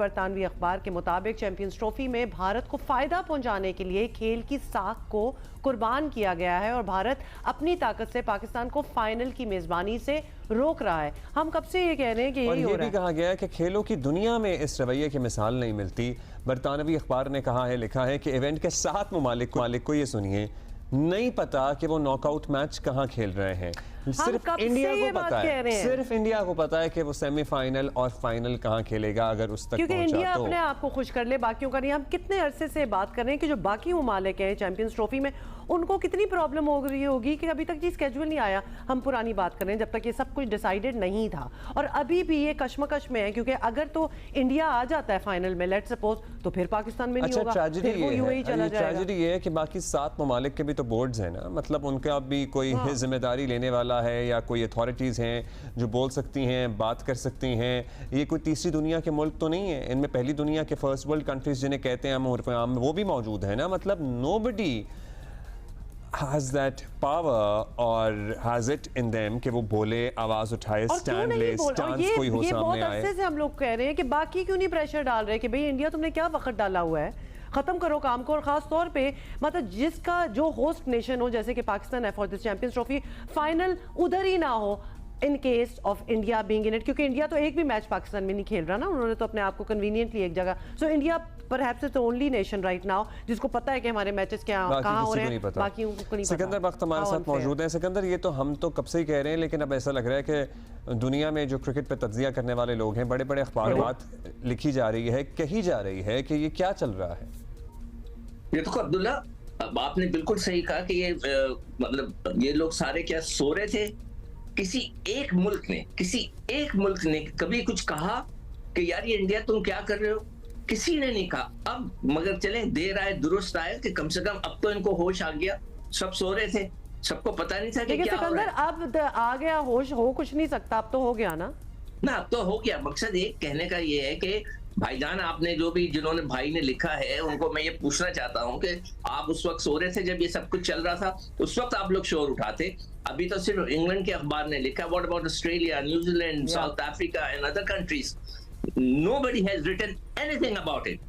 बरतानवी अखबार के मुताबिक चैंपियंस ट्रॉफी में भारत को फायदा पहुंचाने के लिए खेल की साख को कुर्बान किया गया है और भारत अपनी ताकत से पाकिस्तान को फाइनल की मेजबानी से रोक रहा है। हम कब से ये कह रहे हैं कि यही हो रहा है। कहा गया है कि खेलों की दुनिया में इस रवैये की मिसाल नहीं मिलती। बरतानवी अखबार ने कहा है, लिखा है कि इवेंट के 7 ममालिक को ये सुनिए नहीं पता कि वो नॉकआउट मैच कहाँ खेल रहे हैं। सिर्फ इंडिया को पता है, सिर्फ इंडिया को पता है कि वो सेमीफाइनल और फाइनल कहाँ खेलेगा अगर उस तक क्योंकि इंडिया तो। अपने आप को खुश कर ले, बाकियों का नहीं। हम कितने अरसे से बात कर रहे हैं कि जो बाकी ममालिक हैं चैंपियंस ट्रॉफी में, उनको कितनी प्रॉब्लम हो रही होगी कि अभी तक ये स्केड्यूल नहीं आया। हम पुरानी बात कर रहे हैं जब तक ये सब कुछ डिसाइडेड नहीं था, और अभी भी ये कश्मकश में है क्योंकि अगर तो इंडिया आ जाता है फाइनल में, लेट्स सपोज, तो फिर पाकिस्तान में नहीं होगा, फिर वो यूएई चला जाएगा। ट्रेजेडी ये है कि बाकी 7 ममालिक के भी तो बोर्ड्स हैं ना, मतलब उनका भी कोई जिम्मेदारी लेने वाला है या कोई अथॉरिटीज़ हैं जो बोल सकती हैं, बात कर सकती हैं। ये कोई तीसरी दुनिया के मुल्क तो नहीं है, इनमें पहली दुनिया के फर्स्ट वर्ल्ड कंट्रीज जिन्हें कहते हैं हम, वो भी मौजूद है ना। मतलब नोबडी has that power और has it in them कि वो बोले, आवाज उठाए, स्टैंड ले, स्टांस कोई हो सामने आए। बहुत अरसे से हम लोग कह रहे हैं कि बाकी क्यों नहीं प्रेशर डाल रहे कि भाई इंडिया तुमने क्या वक्त डाला हुआ है, खत्म करो काम को। और खास तौर पे मतलब जिसका जो होस्ट नेशन हो, जैसे कि पाकिस्तान है for this champions trophy, final उधर ही ना हो in case of India being in it, क्योंकि इंडिया तो एक भी मैच पाकिस्तान में नहीं खेल रहा ना, उन्होंने तो अपने आप को कन्वीनियंटली एक जगह। So India perhaps is the only nation right now जिसको पता है कि हमारे मैचेस कहाँ हो रहे हैं, बाकी उनको नहीं पता। सिकंदर बख्त हमारे साथ मौजूद हैं। सिकंदर, ये तो हम तो कब से ही कह रहे हैं, लेकिन अब ऐसा लग रहा है कि दुनिया में जो क्रिकेट पे तज्जिया करने वाले लोग हैं, बड़े बड़े अखबारात लिखी जा रही है, कही जा रही है कि ये क्या चल रहा है। ये तो अब्दुल्ला, अब आपने बिल्कुल सही कहा कि ये मतलब ये लोग सारे क्या सो रहे थे। किसी एक मुल्क ने कभी कुछ कहा कि यार ये इंडिया तुम क्या कर रहे हो? किसी ने नहीं कहा। अब मगर चले देर आए दुरुस्त आए कि कम से कम अब तो इनको होश आ गया। सब सो रहे थे, सबको पता नहीं था कि क्या हो रहा है। अब आ गया होश, हो कुछ नहीं सकता, अब तो हो गया ना। अब तो हो गया। मकसद एक कहने का ये है कि भाईजान, आपने जो भी जिन्होंने भाई ने लिखा है उनको मैं ये पूछना चाहता हूं कि आप उस वक्त सो रहे थे जब ये सब कुछ चल रहा था, उस वक्त आप लोग शोर उठाते। अभी तो सिर्फ इंग्लैंड के अखबार ने लिखा, what about Australia, New Zealand, south Africa and other countries? Nobody has written anything about it.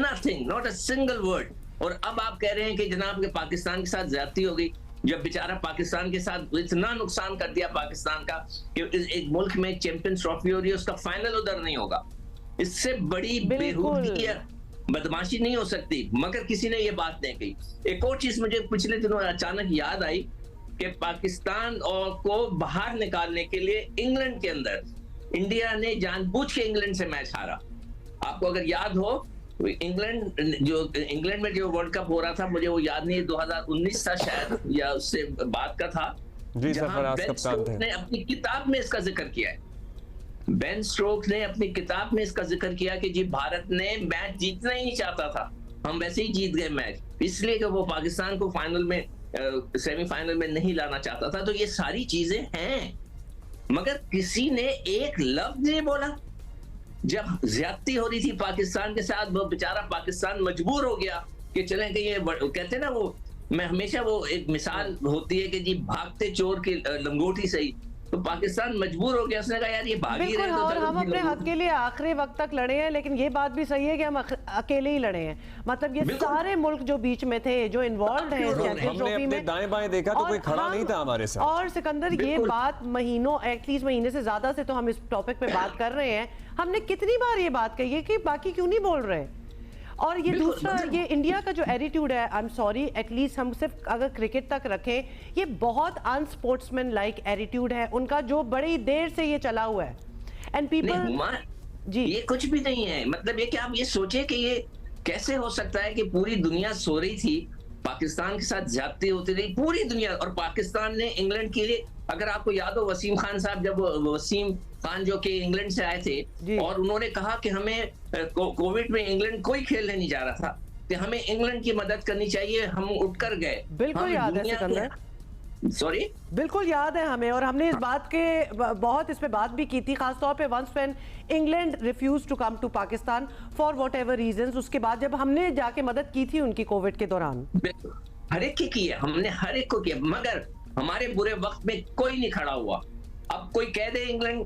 Nothing, not a single word. और अब आप कह रहे हैं कि जनाब के पाकिस्तान के साथ ज्यादती हो गई, जब बेचारा पाकिस्तान के साथ इतना नुकसान कर दिया पाकिस्तान का कि एक मुल्क में चैंपियंस ट्रॉफी हो रही है, उसका फाइनल उधर नहीं होगा। इससे बड़ी बेहूदगी बदमाशी नहीं हो सकती। मगर किसी ने ये बात नहीं कही। एक और चीज मुझे पिछले दिनों अचानक याद आई कि पाकिस्तान को बाहर निकालने के लिए इंग्लैंड के अंदर इंडिया ने जानबूझ के इंग्लैंड से मैच हारा। आपको अगर याद हो, इंग्लैंड में जो वर्ल्ड कप हो रहा था, मुझे वो याद नहीं, 2019 था शायद या उससे बात का था, जहां बेन स्टोक्स ने अपनी किताब में इसका जिक्र किया है। बेन स्टोक्स ने अपनी किताब में इसका जिक्र किया कि जी भारत ने मैच जीतना ही नहीं चाहता था, हम वैसे ही जीत गए मैच, इसलिए कि वो पाकिस्तान को फाइनल में सेमीफाइनल में नहीं लाना चाहता था। तो ये सारी चीजें हैं, मगर किसी ने एक लफ्ज नहीं बोला। जब ज्यादती हो रही थी पाकिस्तान के साथ, वो बेचारा पाकिस्तान मजबूर हो गया कि चलें कि ये कहते हैं ना, वो मैं हमेशा वो एक मिसाल होती है कि जी भागते चोर की लंगोटी सही, तो पाकिस्तान मजबूर हो गया, उसने कहा यार ये भाग ही रहे हैं, और हम अपने हक के लिए आखिरी वक्त तक लड़े हैं। लेकिन ये बात भी सही है कि हम अकेले ही लड़े हैं। मतलब ये सारे मुल्क जो बीच में थे, जो इन्वॉल्व हैं चैंपियंस ट्रॉफी में, दाएं बाएं देखा तो कोई खड़ा नहीं था हमारे साथ। और सिकंदर, ये बात महीनों, एटलीस्ट महीने से ज्यादा से तो हम इस टॉपिक पे बात कर रहे हैं। हमने कितनी बार ये बात कही है कि बाकी क्यों नहीं बोल रहे। और ये दूसरा, ये इंडिया का जो एटीट्यूड है, आई एम सॉरी, एटलीस्ट हम सिर्फ अगर क्रिकेट तक रखें, ये बहुत अनस्पोर्ट्समैन लाइक एटीट्यूड है उनका, जो बड़ी देर से ये चला हुआ है। एंड पीपल जी, ये कुछ भी नहीं है। मतलब ये कि आप ये सोचे कि ये कैसे हो सकता है कि पूरी दुनिया सो रही थी, पाकिस्तान के साथ ज्यादती होती रही पूरी दुनिया, और पाकिस्तान ने इंग्लैंड के लिए, अगर आपको याद हो वसीम खान साहब, जब वसीम खान जो कि इंग्लैंड से आए थे और उन्होंने कहा कि हमें कोविड में इंग्लैंड कोई खेलने नहीं जा रहा था, कि हमें इंग्लैंड की मदद करनी चाहिए, हम उठकर गए। बिल्कुल याद है सिकंदर, सॉरी, बिल्कुल याद है हमें, और हमने इस बात के बहुत इस पे बात भी की थी, खासतौर पे once when England refuse to come to Pakistan for whatever reasons. उसके बाद जब हमने जाके मदद की थी उनकी कोविड के दौरान, हर एक की है, हमने हर एक को किया, मगर हमारे बुरे वक्त में कोई नहीं खड़ा हुआ। अब कोई कह दे इंग्लैंड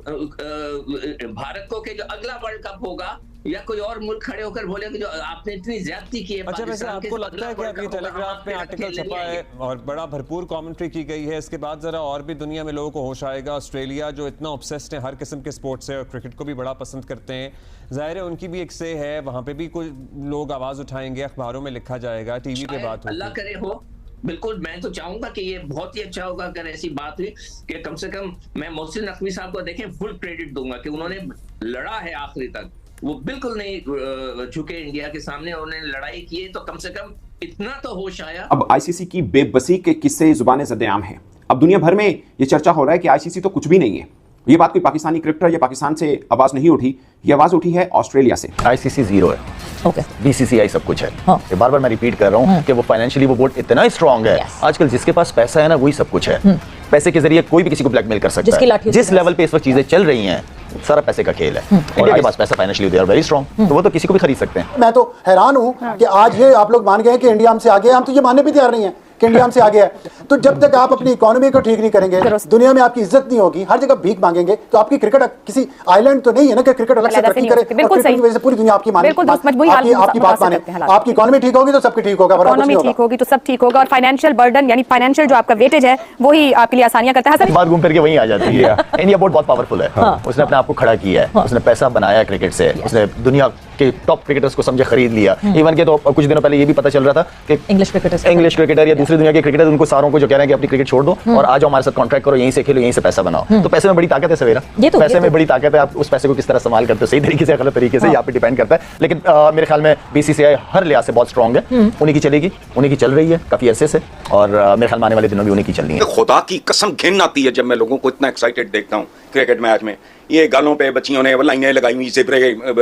भारत को कि जो अगला वर्ल्ड कप होगा या कोई और मुल्क खड़े होकर बोले कि जो आपने इतनी ज्यादती की है। अच्छा, वैसे पाकिस्तान के आपको साथ, लगता है कि अगला अभी वर्ल्ड कप होगा, टेलीग्राफ हम में आपके साथ आर्टिकल खेलने छपा नहीं है आएंगे। और बड़ा भरपूर कमेंट्री की गई है, इसके बाद जरा और भी दुनिया में लोगों को होश आएगा। ऑस्ट्रेलिया जो इतना ऑब्सेस्ड है हर किस्म के स्पोर्ट से और क्रिकेट को भी बड़ा पसंद करते हैं, जाहिर है उनकी भी एक से है, वहाँ पे भी कोई लोग आवाज़ उठाएंगे, अखबारों में लिखा जाएगा, टीवी पे बात अल्लाह होगी। करे हो। बिल्कुल, मैं तो चाहूंगा कि ये बहुत ही अच्छा होगा अगर ऐसी बात हुई कि कम से कम मैं मोहसिन नकवी साहब को देखें फुल क्रेडिट दूंगा कि उन्होंने लड़ा है आखिरी तक, वो बिल्कुल नहीं झुके इंडिया के सामने, उन्होंने लड़ाई की है, तो कम से कम इतना तो होश आया। अब आईसीसी की बेबसी के किस्से जुबान ज़द-ए-आम हैं। अब दुनिया भर में ये चर्चा हो रहा है कि आईसीसी तो कुछ भी नहीं है। ये बात कोई पाकिस्तानी क्रिकेटर या पाकिस्तान से आवाज नहीं उठी, ये आवाज उठी है ऑस्ट्रेलिया से। आईसीसी जीरो है, ओके, बीसीसीआई सब कुछ है। हाँ। ये बार बार मैं रिपीट कर रहा हूँ कि वो फाइनेंशियली वो बोर्ड इतना स्ट्रांग है। Yes. आजकल जिसके पास पैसा है ना वही सब कुछ है। पैसे के जरिए कोई भी किसी को ब्लैकमेल कर सकता जिसकी है। लाठी जिस उसके लेवल पे इस वक्त चीजें चल रही हैं, सारा पैसे का खेल है। इंडिया के पास पैसा financially they are very strong, तो वो तो किसी को भी खरीद सकते हैं। मैं तो हैरान हूं कि आज ये आप लोग मान गए कि इंडिया हमसे आगे है। हम तो ये मानने भी तैयार नहीं है कि इंडिया हमसे आगे है। तो जब तक आप अपनी इकोनॉमी को ठीक नहीं करेंगे, दुनिया में आपकी इज्जत नहीं होगी, हर जगह भीख मांगेंगे, तो आपकी क्रिकेट किसी आइलैंड तो नहीं है ना कि क्रिकेट अलग से तरक्की करे और क्रिकेट की वजह से पूरी दुनिया आपकी माने, आपकी बात माने। आपकी इकोनॉमी ठीक होगी तो सबकी ठीक होगा, वरना कुछ नहीं इकोनॉमी ठीक होगा। होगी तो सब ठीक होगा, और फाइनेंशियल बर्डन यानी फाइनेंशियल जो आपका वेटेज है वही आपके लिए आसानियां करता है। बात घूम फिर के वहीं आ जाती है। इंडिया बोर्ड बहुत पावरफुल है। उसने अपने आप को खड़ा किया है, उसने पैसा बनाया क्रिकेट से, उसने दुनिया के टॉप क्रिकेटर्स को समझे खरीद लिया। इवन के तो कुछ दिनों पहले ये भी पता चल रहा था कि इंग्लिश क्रिकेटर या दूसरी दुनिया के क्रिकेटर उनको सारों को जो कह रहे हैं कि अपनी क्रिकेट छोड़ दो और आ जाओ हमारे साथ कॉन्ट्रैक्ट करो, यहीं से खेलो, यहीं से पैसा बनाओ। तो पैसे में बड़ी ताकत है सवेरा, पैसे में बड़ी ताकत है। आप उस पैसे को किस तरह इस्तेमाल करते हो, सही तरीके से गलत तरीके से, यहाँ पे डिपेंड करता है। लेकिन मेरे ख्याल में बीसीसीआई हर लिहाज से बहुत स्ट्रांग है। उन्हीं की चलेगी, उन्हीं की चल रही है काफी अरसे से, और मेरे ख्याल में आने वाले दिनों में उन्हीं की चलनी है। खुदा की कसम घिन आती है जब मैं लोगों को इतना एक्साइटेड देखता हूँ क्रिकेट मैच में। ये गालों पे बच्चियों ने लाइनें लगाई हुई, जिब्रे,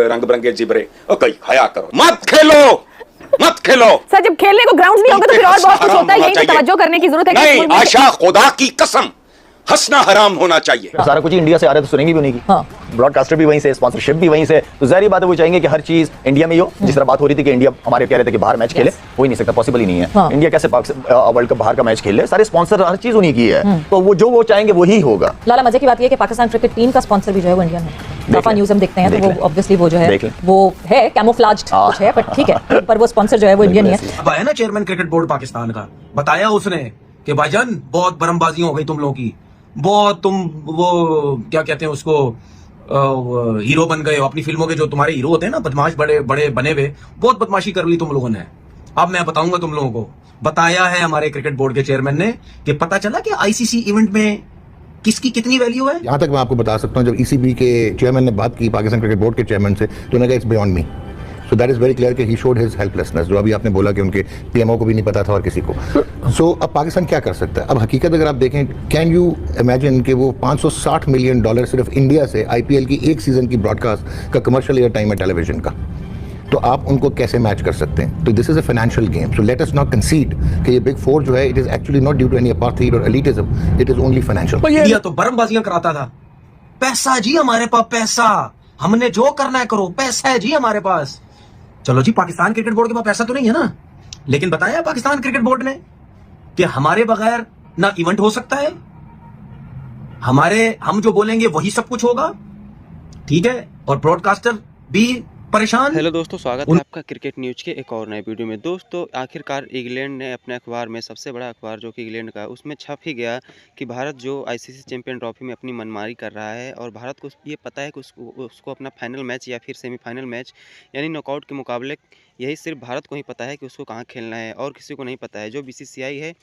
रंग बिरंगे जिब्रे, और कहीं हया करो, मत खेलो। सर जब खेलने को ग्राउंड नहीं होगा तो फिर और बहुत कुछ होता है, यही तो तवज्जो करने की जरूरत है। नहीं आशा, खुदा की कसम हंसना हराम होना चाहिए। सारा कुछ इंडिया से आ रहा है तो सुनेंगे भी उन्हीं की। ब्रॉडकास्टर भी वहीं से, स्पॉन्सरशिप भी वहीं से, तो जाहिर बात है वो चाहेंगे कि हर चीज इंडिया में ही हो। जिस तरह बात हो रही थी कि इंडिया, हमारे कह रहे थे कि बाहर मैच खेले, हो ही नहीं सकता, पॉसिबल ही नहीं है। इंडिया कैसे वर्ल्ड कप बाहर का मैच खेले? सारे स्पॉन्सर, हर चीज उन्हीं की है, तो वो जो वो चाहेंगे वही होगा। लाला, मजे की बात ये है कि पाकिस्तान क्रिकेट टीम का स्पॉन्सर भी जो है वो इंडियन है। काफा न्यूज़ हम देखते हैं तो वो ऑब्वियसली वो जो है वो है कैमोफ्लेज्ड कुछ है, बट ठीक है, पर वो स्पॉन्सर जो है वो इंडियन ही है। अब आया ना चेयरमैन क्रिकेट बोर्ड पाकिस्तान का, बताया उसने कि भाईजान बहुत बरमबाजी हो गई तुम लोगों की, बहुत तुम वो क्या कहते हैं उसको हीरो बन गए हो। अपनी फिल्मों के जो तुम्हारे हीरो होते हैं ना, बदमाश बड़े बड़े बने हुए, बहुत बदमाशी कर ली तुम लोगों ने। अब मैं बताऊंगा तुम लोगों को, बताया है हमारे क्रिकेट बोर्ड के चेयरमैन ने कि पता चला कि आईसीसी इवेंट में किसकी कितनी वैल्यू है। यहाँ तक मैं आपको बता सकता हूँ, जब ईसीबी के चेयरमैन ने बात की पाकिस्तान क्रिकेट बोर्ड के चेयरमैन से, तो उन्होंने कहा it's beyond me. So that is very clear कि ही शोड हिज हेल्पलेसनेस, जो अभी आपने बोला कि उनके पीएमओ को भी नहीं पता था और किसी को। सो अब पाकिस्तान क्या कर सकता है? अब हकीकत अगर आप देखें, कैन यू इमेजिन कि वो $560 मिलियन सिर्फ इंडिया से आईपीएल की एक सीजन की ब्रॉडकास्ट का कमर्शियल एयर टाइम है टेलीविजन का, तो आप उनको कैसे मैच कर सकते हैं? तो this is a financial game, so let us not consider कि ये बिग फोर जो है, it is actually not due to any apartheid और elitism, it is only financial. India तो बरमबाजियां कराता था, पैसा जी हमारे पास, पैसा, हमने जो करना है करो, पैसा है जी हमारे पास। चलो जी, पाकिस्तान क्रिकेट बोर्ड के पास पैसा तो नहीं है ना, लेकिन बताया पाकिस्तान क्रिकेट बोर्ड ने कि हमारे बगैर ना इवेंट हो सकता है, हम जो बोलेंगे वही सब कुछ होगा, ठीक है, और ब्रॉडकास्टर भी परेशान। हेलो दोस्तों, स्वागत है आपका क्रिकेट न्यूज़ के एक और नए वीडियो में। दोस्तों, आखिरकार इंग्लैंड ने अपने अखबार में, सबसे बड़ा अखबार जो कि इंग्लैंड का, उसमें छप ही गया कि भारत जो आईसीसी चैंपियन ट्रॉफी में अपनी मनमारी कर रहा है, और भारत को ये पता है कि उसको अपना फाइनल मैच या फिर सेमीफाइनल मैच यानी नॉकआउट के मुकाबले, यही सिर्फ भारत को ही पता है कि उसको कहाँ खेलना है, और किसी को नहीं पता है। जो बीसीसीआई है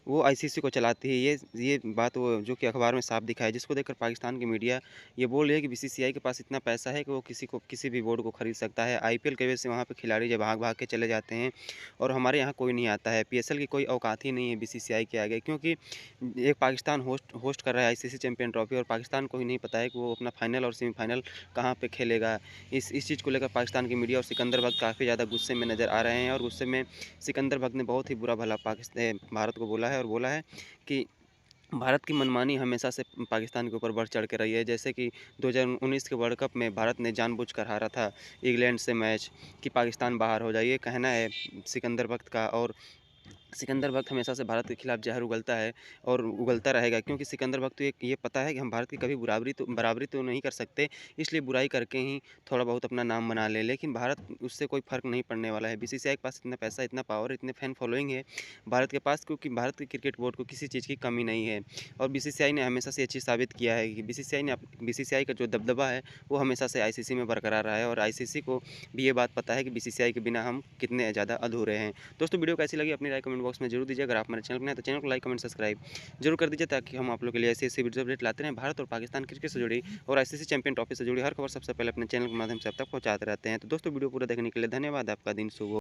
वो आईसीसी को चलाती है, ये बात वो जो कि अखबार में साफ दिखा है, जिसको देखकर पाकिस्तान की मीडिया ये बोल रही है कि बीसीसीआई के पास इतना पैसा है कि वो किसी भी बोर्ड को खरीद सकता है। आईपीएल की वजह से वहाँ पे खिलाड़ी जब भाग भाग के चले जाते हैं और हमारे यहाँ कोई नहीं आता है। पीएसएल की कोई औकात ही नहीं है बीसीसीआई के आगे, क्योंकि एक पाकिस्तान होस्ट कर रहा है आईसीसी चैंपियन ट्रॉफी, और पाकिस्तान को ही नहीं पता है कि वो अपना फाइनल और सेमीफाइनल कहाँ पे खेलेगा। इस चीज़ को लेकर पाकिस्तान की मीडिया और सिकंदर बख्त काफ़ी ज़्यादा गुस्से में नज़र आ रहे हैं, और गुस्से में सिकंदर बख्त ने बहुत ही बुरा भला भारत को बोला है, और बोला है कि भारत की मनमानी हमेशा से पाकिस्तान के ऊपर बढ़ चढ़ के रही है। जैसे कि 2019 के वर्ल्ड कप में भारत ने जानबूझकर हारा था इंग्लैंड से मैच कि पाकिस्तान बाहर हो जाए, ये कहना है सिकंदर बख्त का। और सिकंदर वक्त हमेशा से भारत के खिलाफ जहर उगलता है और उगलता रहेगा, क्योंकि सिकंदर वक्त तो ये पता है कि हम भारत की कभी बराबरी तो नहीं कर सकते, इसलिए बुराई करके ही थोड़ा बहुत अपना नाम बना ले, लेकिन भारत उससे कोई फ़र्क नहीं पड़ने वाला है। बीसीसीआई के पास इतना पैसा, इतना पावर, इतने फैन फॉलोइंग है भारत के पास, क्योंकि भारत के क्रिकेट बोर्ड को किसी चीज़ की कमी नहीं है। और बीसीसीआई ने हमेशा से ये चीज़ साबित किया है कि बीसीसीआई का जो दबदबा है वो हमेशा से आईसीसी में बरकरार रहा है, और आईसीसी को भी ये बात पता है कि बीसीसीआई के बिना हम कितने ज़्यादा अधूरे हैं। दोस्तों, वीडियो कैसी लगी अपनी राय कमेंट बॉक्स में जरूर दीजिए। अगर आप हमारे चैनल पर नए हैं तो चैनल को लाइक कमेंट सब्सक्राइब जरूर कर दीजिए, ताकि हम आप लोग के लिए ऐसी वीडियो अपडेट लाते रहें। भारत और पाकिस्तान क्रिकेट से जुड़ी और आईसीसी चैंपियन ट्रॉफी से जुड़ी हर खबर सबसे पहले अपने चैनल के माध्यम से आप तक पहुंचाते रहते हैं। तो दोस्तों, वीडियो पूरा देखने के लिए धन्यवाद। आपका दिन शुभ हो।